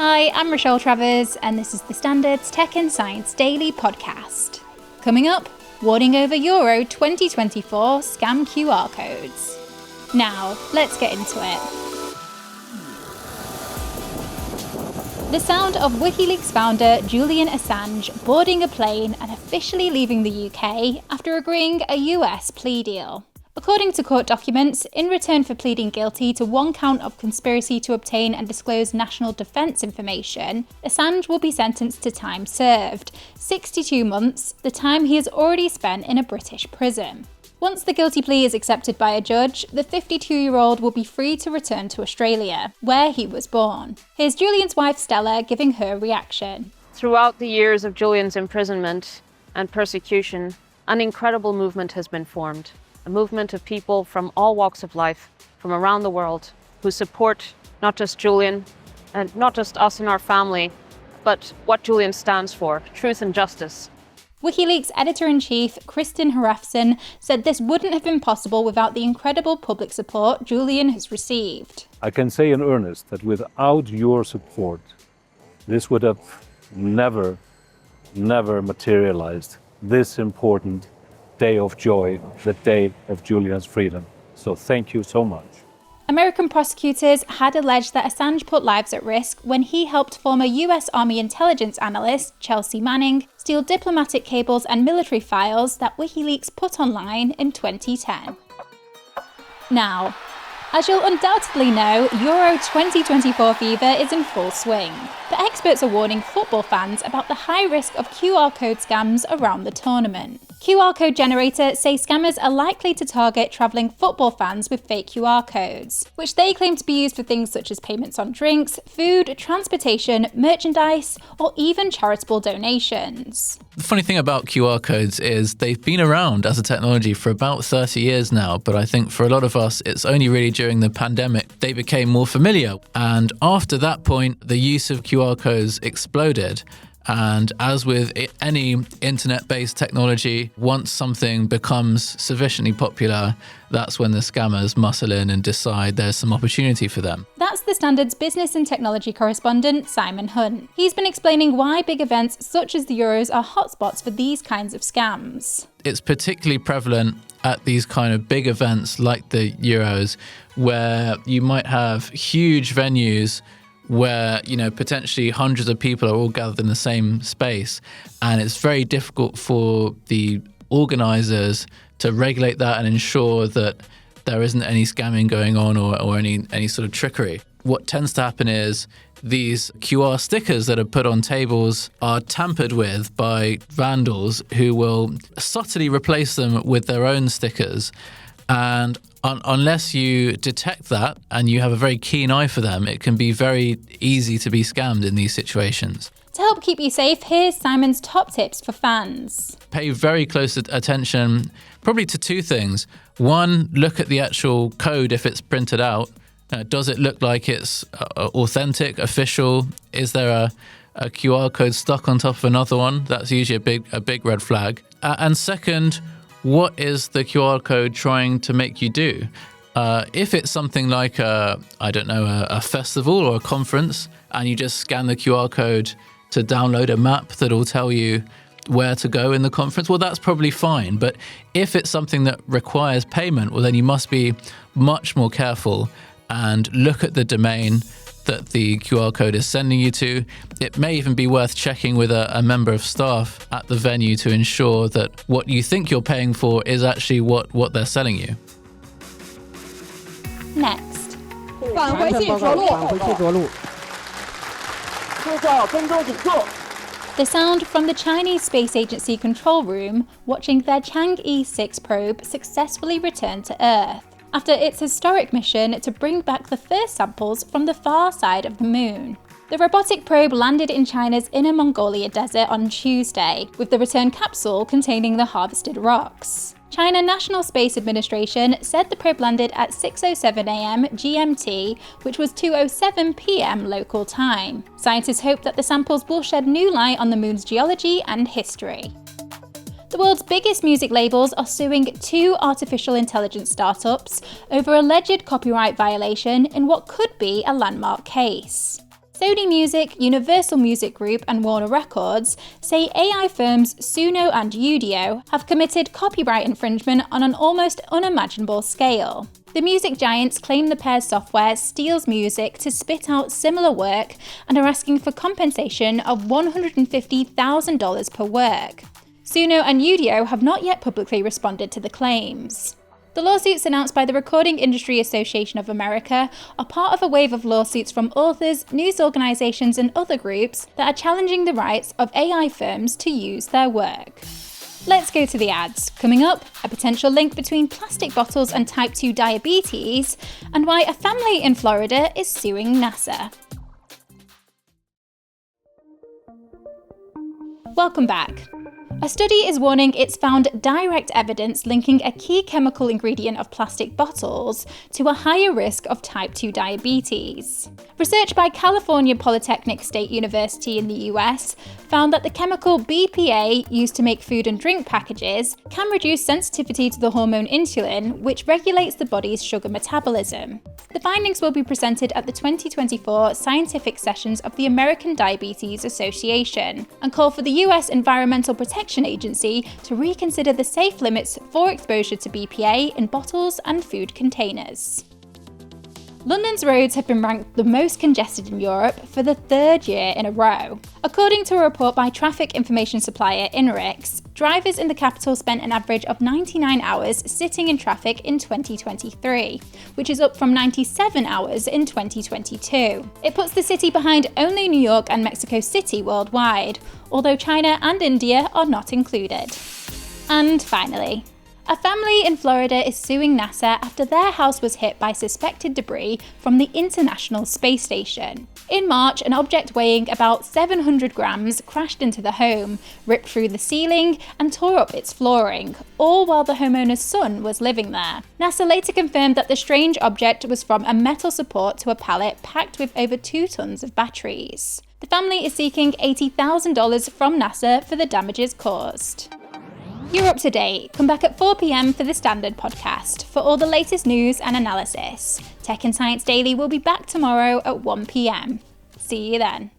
Hi, I'm Rochelle Travers, and this is the Standard's Tech and Science Daily podcast. Coming up, warning over Euro 2024 scam QR codes. Now, let's get into it. The sound of WikiLeaks founder Julian Assange boarding a plane and officially leaving the UK after agreeing a US plea deal. According to court documents, in return for pleading guilty to one count of conspiracy to obtain and disclose national defence information, Assange will be sentenced to time served, 62 months, the time he has already spent in a British prison. Once the guilty plea is accepted by a judge, the 52-year-old will be free to return to Australia, where he was born. Here's Julian's wife Stella giving her reaction. Throughout the years of Julian's imprisonment and persecution, an incredible movement has been formed. A movement of people from all walks of life, from around the world, who support not just Julian and not just us and our family, but what Julian stands for, truth and justice. WikiLeaks editor-in-chief Kristen Hrafnsson said this wouldn't have been possible without the incredible public support Julian has received. I can say in earnest that without your support, this would have never materialized, this important day of joy, the day of Julian's freedom. So thank you so much. American prosecutors had alleged that Assange put lives at risk when he helped former US Army intelligence analyst Chelsea Manning steal diplomatic cables and military files that WikiLeaks put online in 2010. Now, as you'll undoubtedly know, Euro 2024 fever is in full swing, but experts are warning football fans about the high risk of QR code scams around the tournament. QR code generators say scammers are likely to target travelling football fans with fake QR codes, which they claim to be used for things such as payments on drinks, food, transportation, merchandise, or even charitable donations. The funny thing about QR codes is they've been around as a technology for about 30 years now, but I think for a lot of us, it's only really during the pandemic they became more familiar. And after that point, the use of QR codes exploded. And as with any internet-based technology, once something becomes sufficiently popular, that's when the scammers muscle in and decide there's some opportunity for them. That's the Standard's business and technology correspondent, Simon Hunt. He's been explaining why big events such as the Euros are hotspots for these kinds of scams. It's particularly prevalent at these kind of big events like the Euros, where you might have huge venues where, potentially hundreds of people are all gathered in the same space. And it's very difficult for the organisers to regulate that and ensure that there isn't any scamming going on or any sort of trickery. What tends to happen is these QR stickers that are put on tables are tampered with by vandals who will subtly replace them with their own stickers. And unless you detect that and you have a very keen eye for them, it can be very easy to be scammed in these situations. To help keep you safe, here's Simon's top tips for fans. Pay very close attention probably to two things. One, look at the actual code if it's printed out. Does it look like it's authentic, official? Is there a QR code stuck on top of another one? That's usually a big red flag. And second, what is the QR code trying to make you do? If it's something like a festival or a conference, and you just scan the QR code to download a map that'll tell you where to go in the conference, well, that's probably fine. But if it's something that requires payment, well, then you must be much more careful and look at the domain that the QR code is sending you to. It may even be worth checking with a member of staff at the venue to ensure that what you think you're paying for is actually what they're selling you. Next. The sound from the Chinese Space Agency control room watching their Chang'e 6 probe successfully return to Earth after its historic mission to bring back the first samples from the far side of the moon. The robotic probe landed in China's Inner Mongolia desert on Tuesday, with the return capsule containing the harvested rocks. China National Space Administration said the probe landed at 6:07 a.m. GMT, which was 2:07 p.m. local time. Scientists hope that the samples will shed new light on the moon's geology and history. The world's biggest music labels are suing two artificial intelligence startups over alleged copyright violation in what could be a landmark case. Sony Music, Universal Music Group, and Warner Records say AI firms Suno and Udio have committed copyright infringement on an almost unimaginable scale. The music giants claim the pair's software steals music to spit out similar work and are asking for compensation of $150,000 per work. Suno and Udio have not yet publicly responded to the claims. The lawsuits announced by the Recording Industry Association of America are part of a wave of lawsuits from authors, news organisations and other groups that are challenging the rights of AI firms to use their work. Let's go to the ads. Coming up, a potential link between plastic bottles and type 2 diabetes, and why a family in Florida is suing NASA. Welcome back. A study is warning it's found direct evidence linking a key chemical ingredient of plastic bottles to a higher risk of type 2 diabetes. Research by California Polytechnic State University in the US found that the chemical BPA used to make food and drink packages can reduce sensitivity to the hormone insulin, which regulates the body's sugar metabolism. The findings will be presented at the 2024 scientific sessions of the American Diabetes Association and call for the US Environmental Protection Agency to reconsider the safe limits for exposure to BPA in bottles and food containers. London's roads have been ranked the most congested in Europe for the third year in a row. According to a report by traffic information supplier Inrix, drivers in the capital spent an average of 99 hours sitting in traffic in 2023, which is up from 97 hours in 2022. It puts the city behind only New York and Mexico City worldwide, although China and India are not included. And finally, a family in Florida is suing NASA after their house was hit by suspected debris from the International Space Station. In March, an object weighing about 700 grams crashed into the home, ripped through the ceiling, and tore up its flooring, all while the homeowner's son was living there. NASA later confirmed that the strange object was from a metal support to a pallet packed with over 2 tons of batteries. The family is seeking $80,000 from NASA for the damages caused. You're up to date. Come back at 4 p.m. for the Standard podcast for all the latest news and analysis. Tech and Science Daily will be back tomorrow at 1 p.m. See you then.